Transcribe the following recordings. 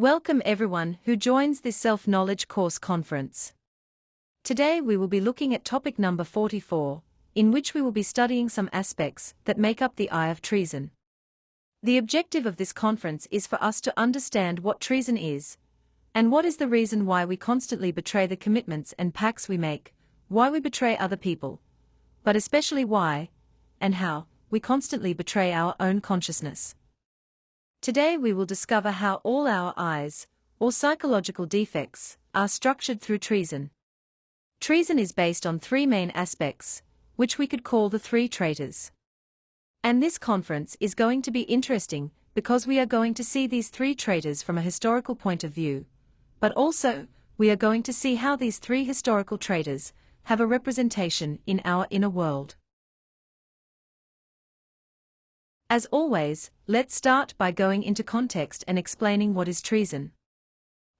Welcome everyone who joins this self-knowledge course conference. Today we will be looking at topic number 44, in which we will be studying some aspects that make up the I of Treason. The objective of this conference is for us to understand what treason is, and what is the reason why we constantly betray the commitments and pacts we make, why we betray other people, but especially why, and how, we constantly betray our own consciousness. Today we will discover how all our I's, or psychological defects, are structured through treason. Treason is based on three main aspects, which we could call the three traitors. And this conference is going to be interesting because we are going to see these three traitors from a historical point of view, but also, we are going to see how these three historical traitors have a representation in our inner world. As always, let's start by going into context and explaining what is treason.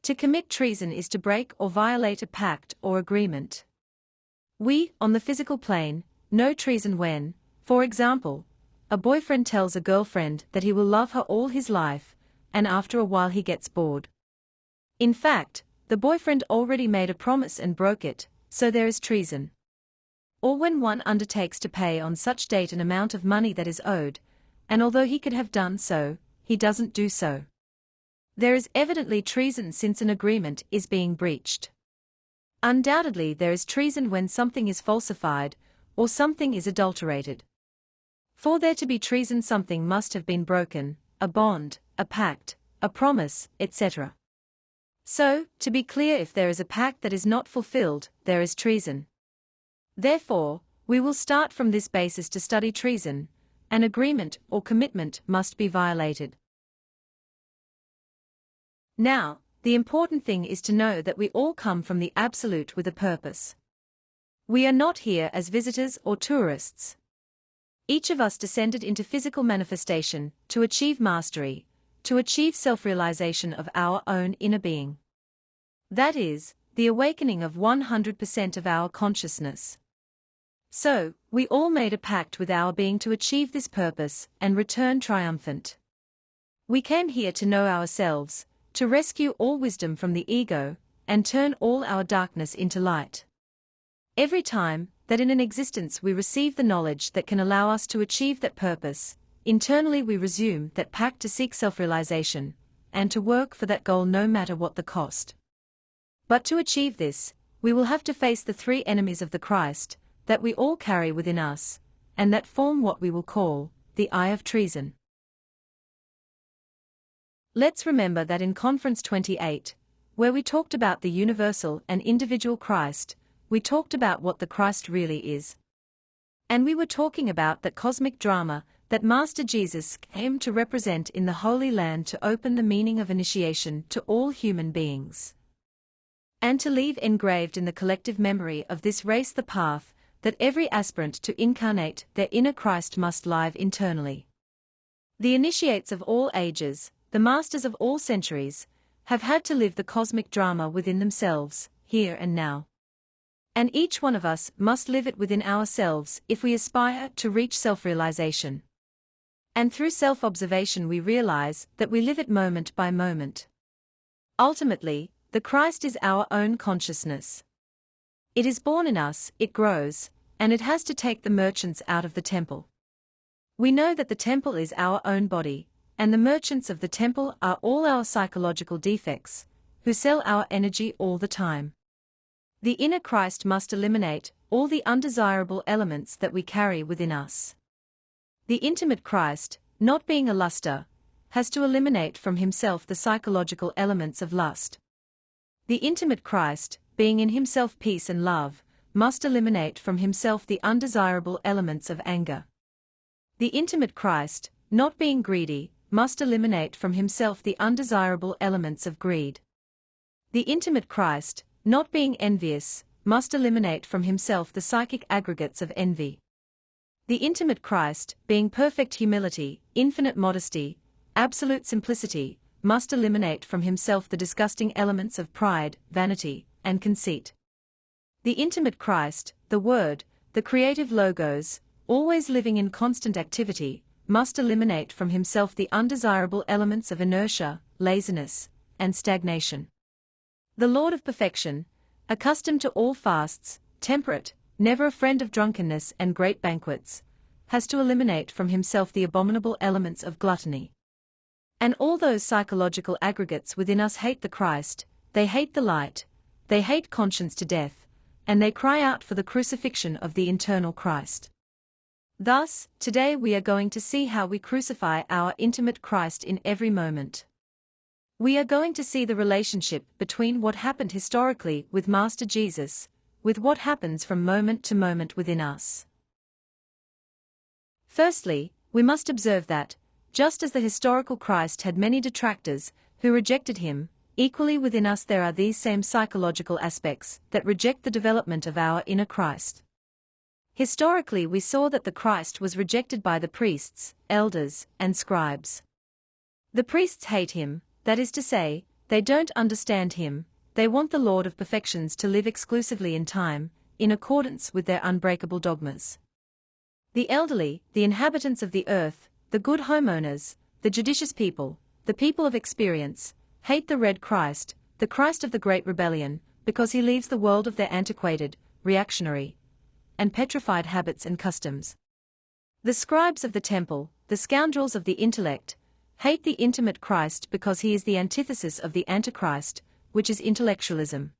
To commit treason is to break or violate a pact or agreement. We, on the physical plane, know treason when, for example, a boyfriend tells a girlfriend that he will love her all his life, and after a while he gets bored. In fact, the boyfriend already made a promise and broke it, so there is treason. Or when one undertakes to pay on such date an amount of money that is owed, and although he could have done so, he doesn't do so. There is evidently treason since an agreement is being breached. Undoubtedly there is treason when something is falsified, or something is adulterated. For there to be treason something must have been broken, a bond, a pact, a promise, etc. So, to be clear, if there is a pact that is not fulfilled, there is treason. Therefore, we will start from this basis to study treason. An agreement or commitment must be violated. Now, the important thing is to know that we all come from the Absolute with a purpose. We are not here as visitors or tourists. Each of us descended into physical manifestation to achieve mastery, to achieve self-realization of our own inner being. That is, the awakening of 100% of our consciousness. So, we all made a pact with our being to achieve this purpose and return triumphant. We came here to know ourselves, to rescue all wisdom from the ego, and turn all our darkness into light. Every time that in an existence we receive the knowledge that can allow us to achieve that purpose, internally we resume that pact to seek self-realization, and to work for that goal no matter what the cost. But to achieve this, we will have to face the three enemies of the Christ, that we all carry within us, and that form what we will call the I of Treason. Let's remember that in Conference 28, where we talked about the universal and individual Christ, we talked about what the Christ really is. And we were talking about that cosmic drama that Master Jesus came to represent in the Holy Land to open the meaning of initiation to all human beings. And to leave engraved in the collective memory of this race the path that every aspirant to incarnate their inner Christ must live internally. The initiates of all ages, the masters of all centuries, have had to live the cosmic drama within themselves, here and now. And each one of us must live it within ourselves if we aspire to reach self-realization. And through self-observation we realize that we live it moment by moment. Ultimately, the Christ is our own consciousness. It is born in us, it grows, and it has to take the merchants out of the temple. We know that the temple is our own body, and the merchants of the temple are all our psychological defects, who sell our energy all the time. The inner Christ must eliminate all the undesirable elements that we carry within us. The intimate Christ, not being a luster, has to eliminate from himself the psychological elements of lust. The intimate Christ, being in himself peace and love, must eliminate from himself the undesirable elements of anger. The intimate Christ, not being greedy, must eliminate from himself the undesirable elements of greed. The intimate Christ, not being envious, must eliminate from himself the psychic aggregates of envy. The intimate Christ, being perfect humility, infinite modesty, absolute simplicity, must eliminate from himself the disgusting elements of pride, vanity, and conceit. The intimate Christ, the Word, the creative Logos, always living in constant activity, must eliminate from himself the undesirable elements of inertia, laziness, and stagnation. The Lord of perfection, accustomed to all fasts, temperate, never a friend of drunkenness and great banquets, has to eliminate from himself the abominable elements of gluttony. And all those psychological aggregates within us hate the Christ, they hate the light, they hate conscience to death, and they cry out for the crucifixion of the internal Christ. Thus, today we are going to see how we crucify our intimate Christ in every moment. We are going to see the relationship between what happened historically with Master Jesus, with what happens from moment to moment within us. Firstly, we must observe that, just as the historical Christ had many detractors who rejected him, equally within us there are these same psychological aspects that reject the development of our inner Christ. Historically, we saw that the Christ was rejected by the priests, elders, and scribes. The priests hate him, that is to say, they don't understand him, they want the Lord of perfections to live exclusively in time, in accordance with their unbreakable dogmas. The elderly, the inhabitants of the earth, the good homeowners, the judicious people, the people of experience, hate the red Christ, the Christ of the Great Rebellion, because he leaves the world of their antiquated, reactionary, and petrified habits and customs. The scribes of the temple, the scoundrels of the intellect, hate the intimate Christ because he is the antithesis of the Antichrist, which is intellectualism.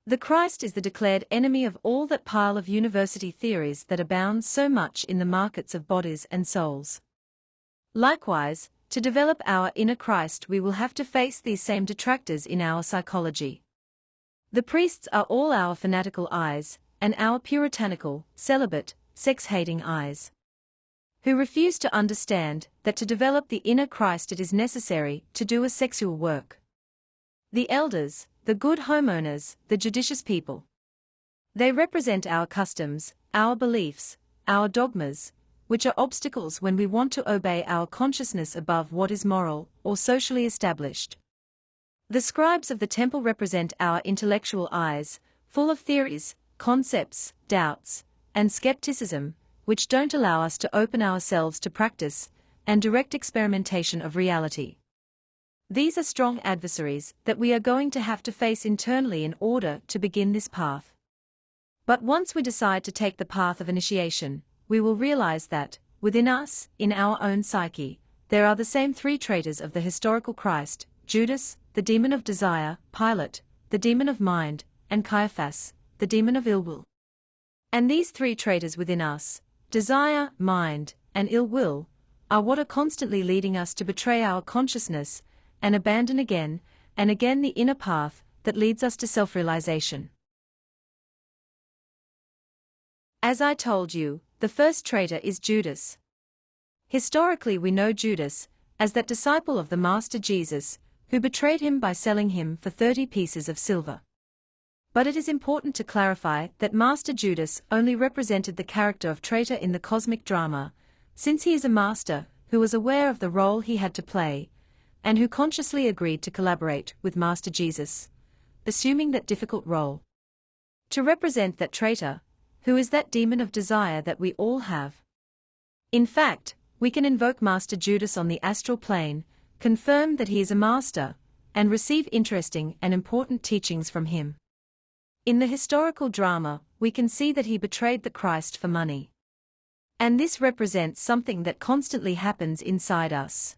The Christ is the declared enemy of all that pile of university theories that abound so much in the markets of bodies and souls. Likewise, to develop our inner Christ we will have to face these same detractors in our psychology. The priests are all our fanatical eyes, and our puritanical, celibate, sex-hating eyes, who refuse to understand that to develop the inner Christ it is necessary to do a sexual work. The elders, the good homeowners, the judicious people. They represent our customs, our beliefs, our dogmas, which are obstacles when we want to obey our consciousness above what is moral or socially established. The scribes of the temple represent our intellectual eyes, full of theories, concepts, doubts, and skepticism, which don't allow us to open ourselves to practice and direct experimentation of reality. These are strong adversaries that we are going to have to face internally in order to begin this path. But once we decide to take the path of initiation, we will realize that, within us, in our own psyche, there are the same three traitors of the historical Christ: Judas, the demon of desire; Pilate, the demon of mind; and Caiaphas, the demon of ill will. And these three traitors within us, desire, mind, and ill will, are what are constantly leading us to betray our consciousness and abandon again and again the inner path that leads us to self-realization. As I told you, the first traitor is Judas. Historically, we know Judas as that disciple of the Master Jesus who betrayed him by selling him for 30 pieces of silver. But it is important to clarify that Master Judas only represented the character of traitor in the cosmic drama, since he is a master who was aware of the role he had to play, and who consciously agreed to collaborate with Master Jesus, assuming that difficult role. To represent that traitor, who is that demon of desire that we all have. In fact, we can invoke Master Judas on the astral plane, confirm that he is a master, and receive interesting and important teachings from him. In the historical drama, we can see that he betrayed the Christ for money. And this represents something that constantly happens inside us.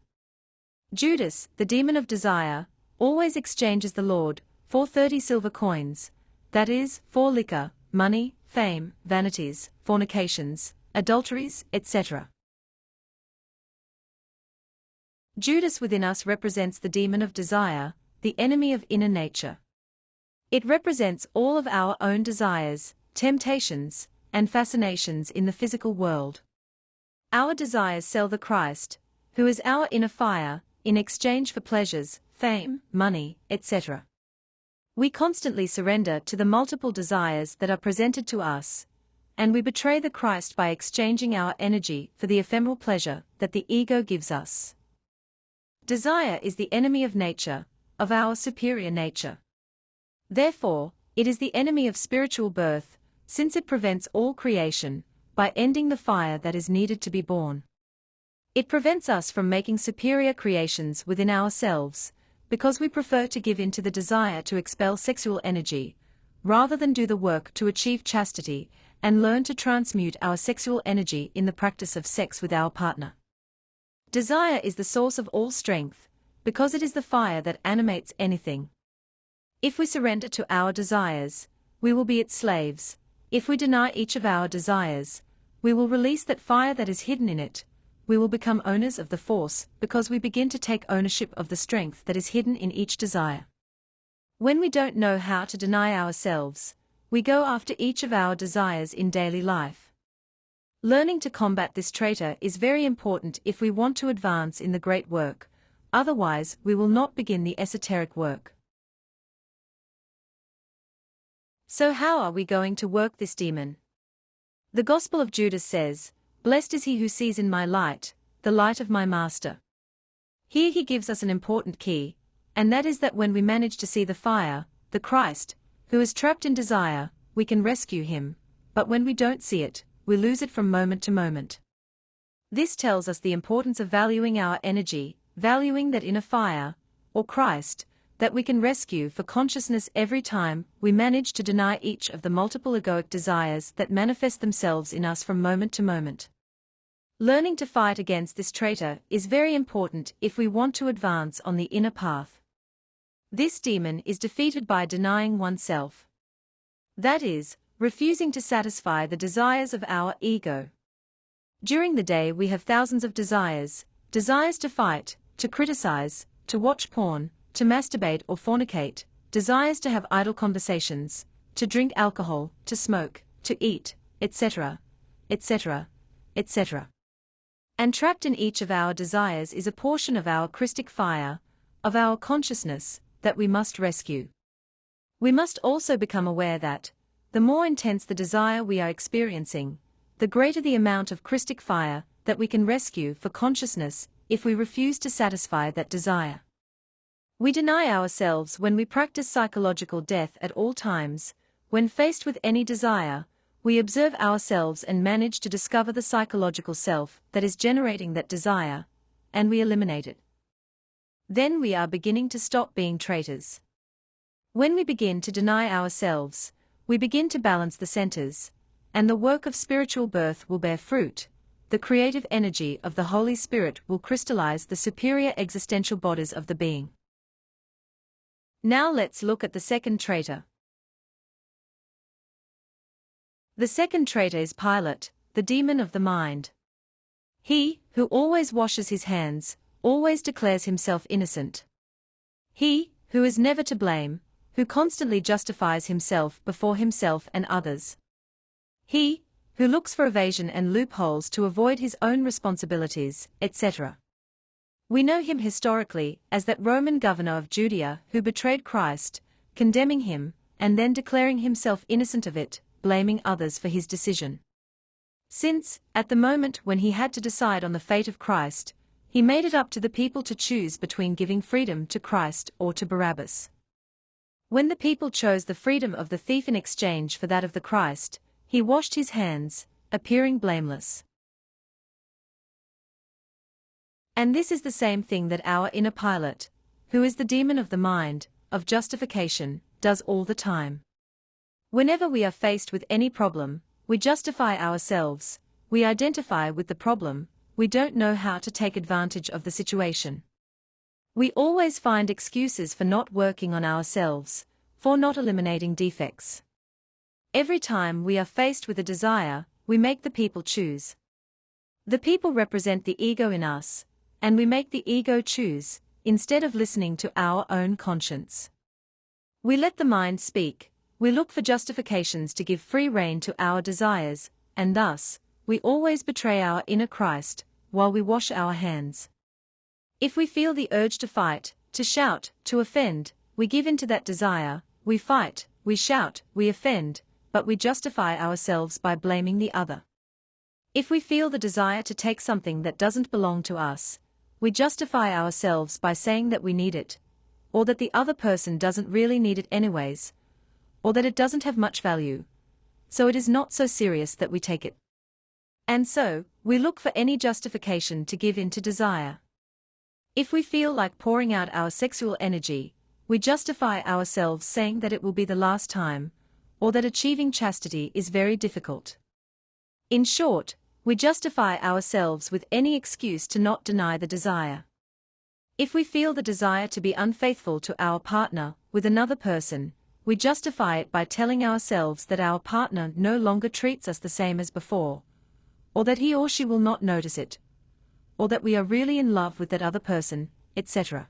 Judas, the demon of desire, always exchanges the Lord for 30 silver coins, that is, for liquor, money, fame, vanities, fornications, adulteries, etc. Judas within us represents the demon of desire, the enemy of inner nature. It represents all of our own desires, temptations, and fascinations in the physical world. Our desires sell the Christ, who is our inner fire, in exchange for pleasures, fame, money, etc. We constantly surrender to the multiple desires that are presented to us, and we betray the Christ by exchanging our energy for the ephemeral pleasure that the ego gives us. Desire is the enemy of nature, of our superior nature. Therefore, it is the enemy of spiritual birth, since it prevents all creation, by ending the fire that is needed to be born. It prevents us from making superior creations within ourselves, because we prefer to give in to the desire to expel sexual energy, rather than do the work to achieve chastity and learn to transmute our sexual energy in the practice of sex with our partner. Desire is the source of all strength, because it is the fire that animates anything. If we surrender to our desires, we will be its slaves. If we deny each of our desires, we will release that fire that is hidden in it. We will become owners of the force because we begin to take ownership of the strength that is hidden in each desire. When we don't know how to deny ourselves, we go after each of our desires in daily life. Learning to combat this traitor is very important if we want to advance in the great work, otherwise we will not begin the esoteric work. So how are we going to work this demon? The Gospel of Judas says, "Blessed is he who sees in my light, the light of my master." Here he gives us an important key, and that is that when we manage to see the fire, the Christ, who is trapped in desire, we can rescue him, but when we don't see it, we lose it from moment to moment. This tells us the importance of valuing our energy, valuing that inner fire, or Christ, that we can rescue for consciousness every time we manage to deny each of the multiple egoic desires that manifest themselves in us from moment to moment. Learning to fight against this traitor is very important if we want to advance on the inner path. This demon is defeated by denying oneself. That is, refusing to satisfy the desires of our ego. During the day we have thousands of desires to fight, to criticize, to watch porn, to masturbate or fornicate, desires to have idle conversations, to drink alcohol, to smoke, to eat, etc., etc., etc. And trapped in each of our desires is a portion of our Christic fire, of our consciousness, that we must rescue. We must also become aware that, the more intense the desire we are experiencing, the greater the amount of Christic fire that we can rescue for consciousness if we refuse to satisfy that desire. We deny ourselves when we practice psychological death at all times. When faced with any desire, we observe ourselves and manage to discover the psychological self that is generating that desire, and we eliminate it. Then we are beginning to stop being traitors. When we begin to deny ourselves, we begin to balance the centers, and the work of spiritual birth will bear fruit. The creative energy of the Holy Spirit will crystallize the superior existential bodies of the being. Now let's look at the second traitor. The second traitor is Pilate, the demon of the mind. He, who always washes his hands, always declares himself innocent. He, who is never to blame, who constantly justifies himself before himself and others. He, who looks for evasion and loopholes to avoid his own responsibilities, etc. We know him historically as that Roman governor of Judea who betrayed Christ, condemning him, and then declaring himself innocent of it, blaming others for his decision. Since, at the moment when he had to decide on the fate of Christ, he made it up to the people to choose between giving freedom to Christ or to Barabbas. When the people chose the freedom of the thief in exchange for that of the Christ, he washed his hands, appearing blameless. And this is the same thing that our inner Pilate, who is the demon of the mind, of justification, does all the time. Whenever we are faced with any problem, we justify ourselves, we identify with the problem, we don't know how to take advantage of the situation. We always find excuses for not working on ourselves, for not eliminating defects. Every time we are faced with a desire, we make the people choose. The people represent the ego in us, and we make the ego choose, instead of listening to our own conscience. We let the mind speak, we look for justifications to give free rein to our desires, and thus, we always betray our inner Christ, while we wash our hands. If we feel the urge to fight, to shout, to offend, we give in to that desire, we fight, we shout, we offend, but we justify ourselves by blaming the other. If we feel the desire to take something that doesn't belong to us, we justify ourselves by saying that we need it, or that the other person doesn't really need it anyways, or that it doesn't have much value, so it is not so serious that we take it. And so, we look for any justification to give in to desire. If we feel like pouring out our sexual energy, we justify ourselves saying that it will be the last time, or that achieving chastity is very difficult. In short, we justify ourselves with any excuse to not deny the desire. If we feel the desire to be unfaithful to our partner with another person, we justify it by telling ourselves that our partner no longer treats us the same as before, or that he or she will not notice it, or that we are really in love with that other person, etc.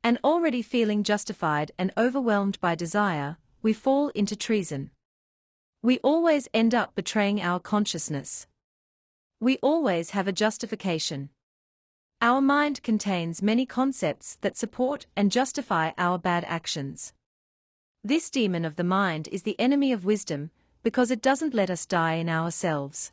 And already feeling justified and overwhelmed by desire, we fall into treason. We always end up betraying our consciousness. We always have a justification. Our mind contains many concepts that support and justify our bad actions. This demon of the mind is the enemy of wisdom because it doesn't let us die in ourselves.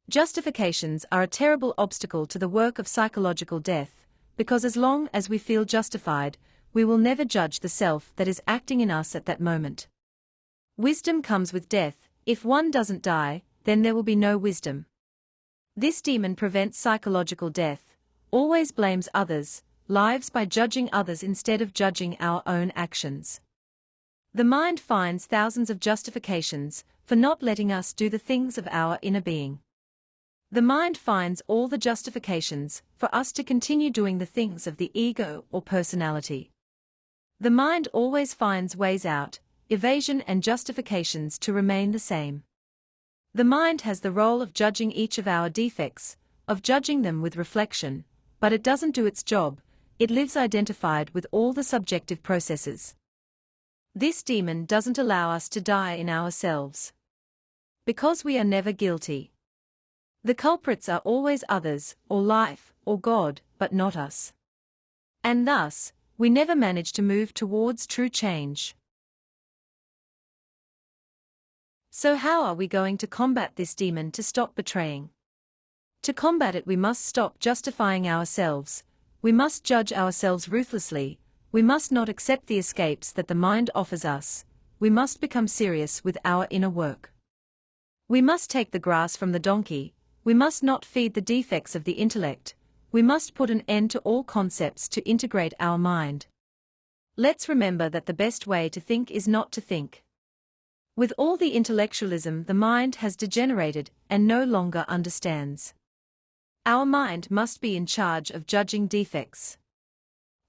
Justifications are a terrible obstacle to the work of psychological death, because as long as we feel justified, we will never judge the self that is acting in us at that moment. Wisdom comes with death. If one doesn't die, then there will be no wisdom. This demon prevents psychological death, always blames others' lives by judging others instead of judging our own actions. The mind finds thousands of justifications for not letting us do the things of our inner being. The mind finds all the justifications for us to continue doing the things of the ego or personality. The mind always finds ways out, evasion and justifications to remain the same. The mind has the role of judging each of our defects, of judging them with reflection, but it doesn't do its job. It lives identified with all the subjective processes. This demon doesn't allow us to die in ourselves. Because we are never guilty. The culprits are always others, or life, or God, but not us. And thus, we never manage to move towards true change. So how are we going to combat this demon to stop betraying? To combat it, we must stop justifying ourselves, we must judge ourselves ruthlessly, we must not accept the escapes that the mind offers us, we must become serious with our inner work. We must take the grass from the donkey, we must not feed the defects of the intellect, we must put an end to all concepts to integrate our mind. Let's remember that the best way to think is not to think. With all the intellectualism, the mind has degenerated and no longer understands. Our mind must be in charge of judging defects.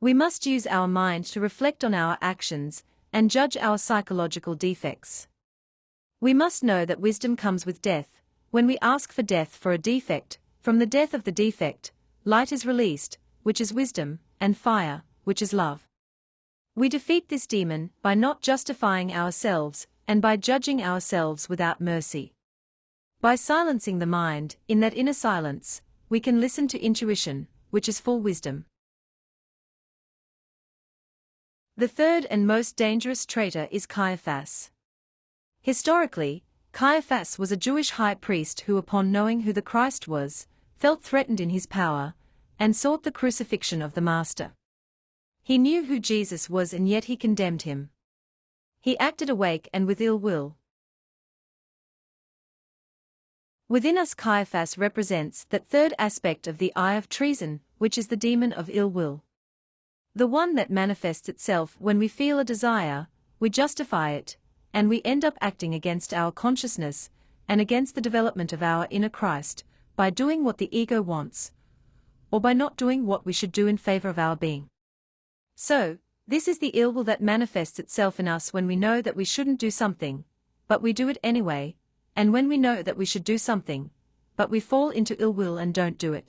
We must use our mind to reflect on our actions and judge our psychological defects. We must know that wisdom comes with death. When we ask for death for a defect, from the death of the defect, light is released, which is wisdom, and fire, which is love. We defeat this demon by not justifying ourselves and by judging ourselves without mercy. By silencing the mind, in that inner silence, we can listen to intuition, which is full wisdom. The third and most dangerous traitor is Caiaphas. Historically, Caiaphas was a Jewish high priest who, upon knowing who the Christ was, felt threatened in his power, and sought the crucifixion of the Master. He knew who Jesus was, and yet he condemned him. He acted awake and with ill will. Within us, Caiaphas represents that third aspect of the I of Treason, which is the demon of ill will. The one that manifests itself when we feel a desire, we justify it, and we end up acting against our consciousness and against the development of our inner Christ, by doing what the ego wants, or by not doing what we should do in favor of our being. So, this is the ill will that manifests itself in us when we know that we shouldn't do something, but we do it anyway, and when we know that we should do something, but we fall into ill will and don't do it.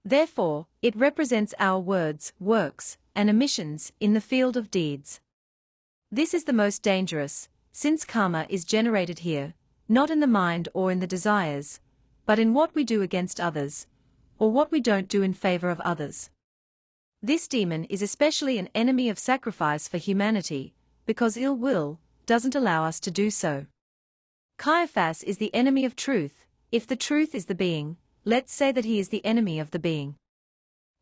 Therefore, it represents our words, works, and omissions in the field of deeds. This is the most dangerous, since karma is generated here, not in the mind or in the desires, but in what we do against others, or what we don't do in favor of others. This demon is especially an enemy of sacrifice for humanity, because ill will doesn't allow us to do so. Caiaphas is the enemy of truth. If the truth is the being, let's say that he is the enemy of the being.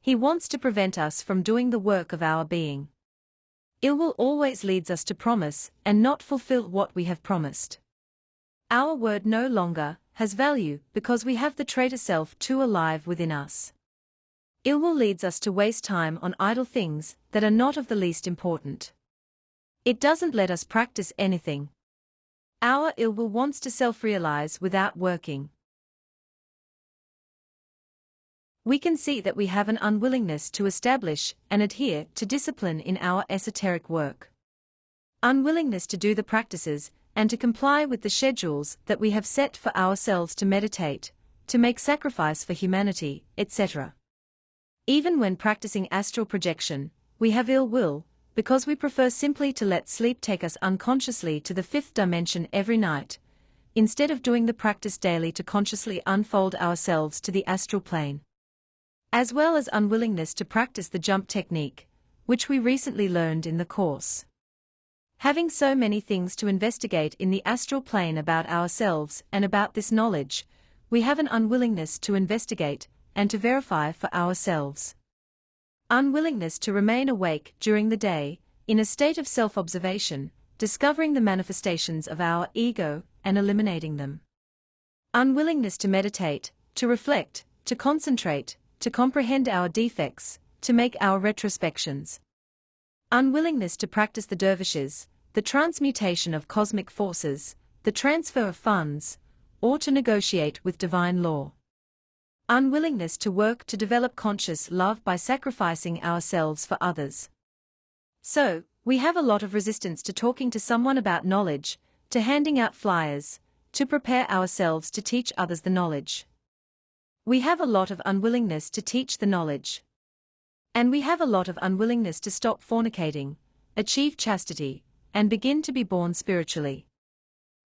He wants to prevent us from doing the work of our being. Ill will always leads us to promise and not fulfill what we have promised. Our word no longer has value because we have the traitor self too alive within us. Ill will leads us to waste time on idle things that are not of the least important. It doesn't let us practice anything. Our ill will wants to self-realize without working. We can see that we have an unwillingness to establish and adhere to discipline in our esoteric work. Unwillingness to do the practices and to comply with the schedules that we have set for ourselves to meditate, to make sacrifice for humanity, etc. Even when practicing astral projection, we have ill will, because we prefer simply to let sleep take us unconsciously to the fifth dimension every night, instead of doing the practice daily to consciously unfold ourselves to the astral plane. As well as unwillingness to practice the jump technique, which we recently learned in the course. Having so many things to investigate in the astral plane about ourselves and about this knowledge, we have an unwillingness to investigate and to verify for ourselves. Unwillingness to remain awake during the day, in a state of self-observation, discovering the manifestations of our ego and eliminating them. Unwillingness to meditate, to reflect, to concentrate, to comprehend our defects, to make our retrospections. Unwillingness to practice the dervishes, the transmutation of cosmic forces, the transfer of funds, or to negotiate with divine law. Unwillingness to work to develop conscious love by sacrificing ourselves for others. So, we have a lot of resistance to talking to someone about knowledge, to handing out flyers, to prepare ourselves to teach others the knowledge. We have a lot of unwillingness to teach the knowledge. And we have a lot of unwillingness to stop fornicating, achieve chastity, and begin to be born spiritually.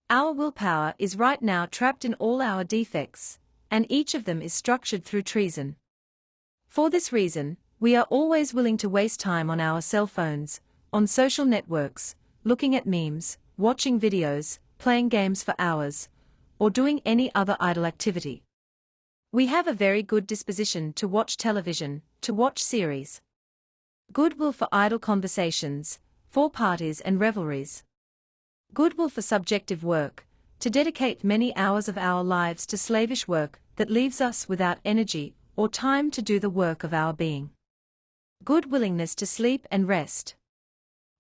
Our willpower is right now trapped in all our defects, and each of them is structured through treason. For this reason, we are always willing to waste time on our cell phones, on social networks, looking at memes, watching videos, playing games for hours, or doing any other idle activity. We have a very good disposition to watch television, to watch series. Goodwill for idle conversations, for parties and revelries. Goodwill for subjective work, to dedicate many hours of our lives to slavish work that leaves us without energy or time to do the work of our being. Good willingness to sleep and rest.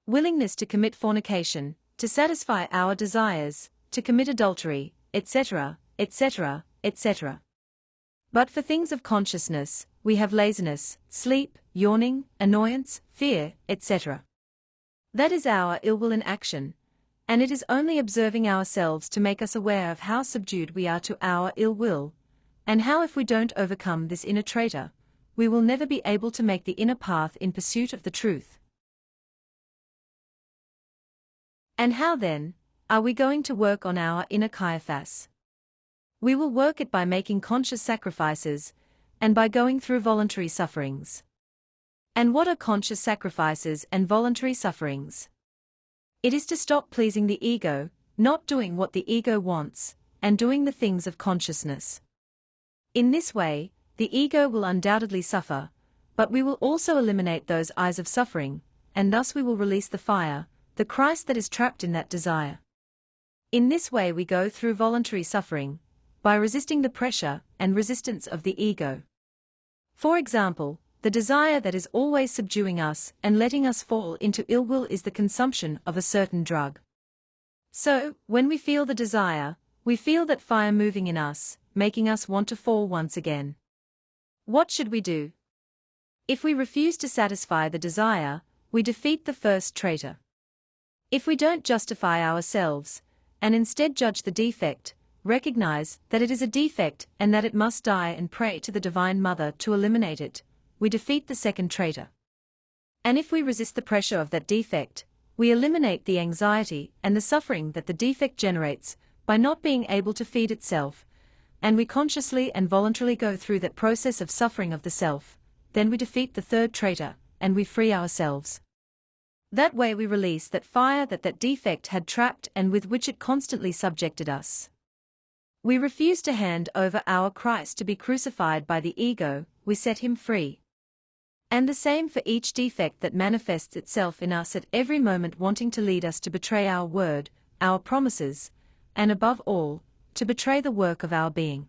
Willingness to commit fornication, to satisfy our desires, to commit adultery, etc., etc., etc. But for things of consciousness, we have laziness, sleep, yawning, annoyance, fear, etc. That is our ill will in action, and it is only observing ourselves to make us aware of how subdued we are to our ill will, and how if we don't overcome this inner traitor, we will never be able to make the inner path in pursuit of the truth. And how then are we going to work on our inner Caiaphas? We will work it by making conscious sacrifices, and by going through voluntary sufferings. And what are conscious sacrifices and voluntary sufferings? It is to stop pleasing the ego, not doing what the ego wants, and doing the things of consciousness. In this way, the ego will undoubtedly suffer, but we will also eliminate those eyes of suffering, and thus we will release the fire, the Christ that is trapped in that desire. In this way we go through voluntary suffering, by resisting the pressure and resistance of the ego. For example, the desire that is always subduing us and letting us fall into ill will is the consumption of a certain drug. So, when we feel the desire, we feel that fire moving in us, making us want to fall once again. What should we do? If we refuse to satisfy the desire, we defeat the first traitor. If we don't justify ourselves, and instead judge the defect, recognize that it is a defect and that it must die and pray to the Divine Mother to eliminate it, we defeat the second traitor. And if we resist the pressure of that defect, we eliminate the anxiety and the suffering that the defect generates by not being able to feed itself, and we consciously and voluntarily go through that process of suffering of the self, then we defeat the third traitor, and we free ourselves. That way we release that fire that defect had trapped and with which it constantly subjected us. We refuse to hand over our Christ to be crucified by the ego, we set him free. And the same for each defect that manifests itself in us at every moment, wanting to lead us to betray our word, our promises, and above all, to betray the work of our being.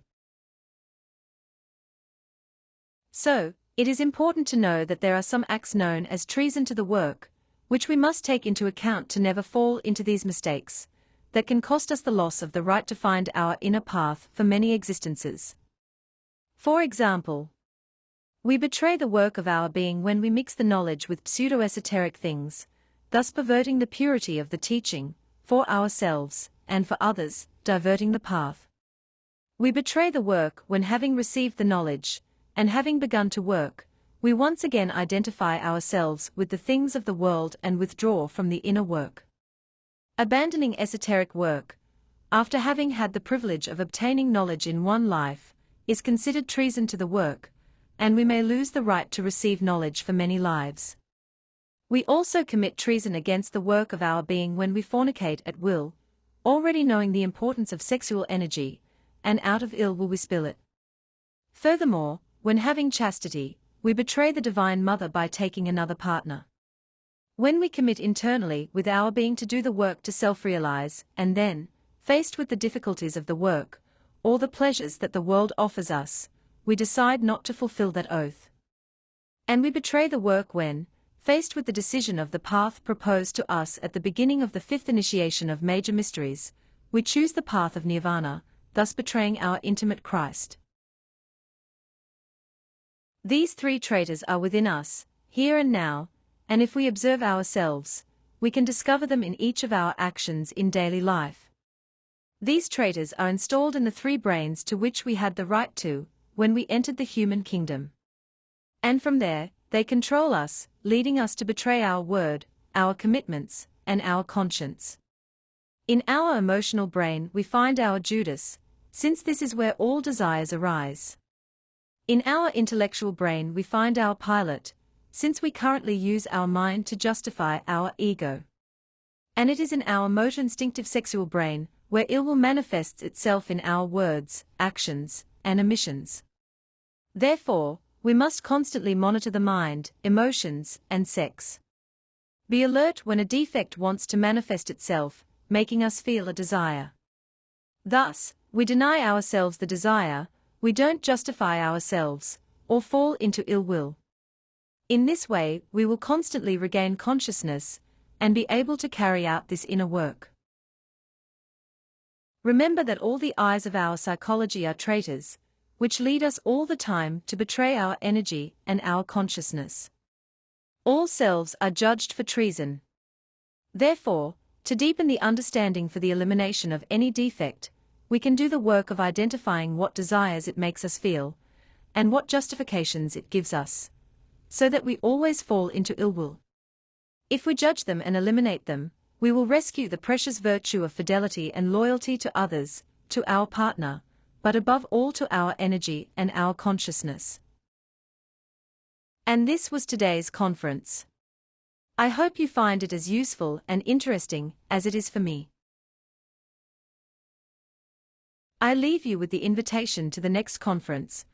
So, It is important to know that there are some acts known as treason to the work, which we must take into account to never fall into these mistakes, that can cost us the loss of the right to find our inner path for many existences. For example, we betray the work of our being when we mix the knowledge with pseudo-esoteric things, thus perverting the purity of the teaching, for ourselves, and for others, diverting the path. We betray the work when, having received the knowledge, and having begun to work, we once again identify ourselves with the things of the world and withdraw from the inner work. Abandoning esoteric work, after having had the privilege of obtaining knowledge in one life, is considered treason to the work, and we may lose the right to receive knowledge for many lives. We also commit treason against the work of our being when we fornicate at will, already knowing the importance of sexual energy, and out of ill will we spill it. Furthermore, when having chastity, we betray the Divine Mother by taking another partner. When we commit internally with our being to do the work to self-realize, and then, faced with the difficulties of the work, or the pleasures that the world offers us, we decide not to fulfill that oath. And we betray the work when, faced with the decision of the path proposed to us at the beginning of the fifth initiation of major mysteries, we choose the path of nirvana, thus betraying our intimate Christ. These three traitors are within us, here and now, and if we observe ourselves, we can discover them in each of our actions in daily life. These traitors are installed in the three brains to which we had the right to, when we entered the human kingdom. And from there, they control us, leading us to betray our word, our commitments, and our conscience. In our emotional brain we find our Judas, since this is where all desires arise. In our intellectual brain we find our Pilate, since we currently use our mind to justify our ego. And it is in our motor instinctive sexual brain, where ill will manifests itself in our words, actions, and omissions. Therefore, we must constantly monitor the mind, emotions, and sex. Be alert when a defect wants to manifest itself, making us feel a desire. Thus, we deny ourselves the desire, we don't justify ourselves, or fall into ill will. In this way, we will constantly regain consciousness, and be able to carry out this inner work. Remember that all the eyes of our psychology are traitors, which lead us all the time to betray our energy and our consciousness. All selves are judged for treason. Therefore, to deepen the understanding for the elimination of any defect, we can do the work of identifying what desires it makes us feel, and what justifications it gives us, so that we always fall into ill will. If we judge them and eliminate them, we will rescue the precious virtue of fidelity and loyalty to others, to our partner, but above all to our energy and our consciousness. And this was today's conference. I hope you find it as useful and interesting as it is for me. I leave you with the invitation to the next conference,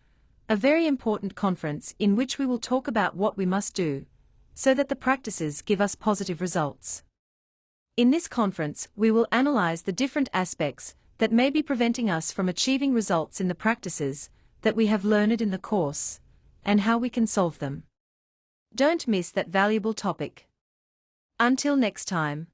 a very important conference in which we will talk about what we must do, so that the practices give us positive results. In this conference, we will analyze the different aspects that may be preventing us from achieving results in the practices that we have learned in the course, and how we can solve them. Don't miss that valuable topic. Until next time.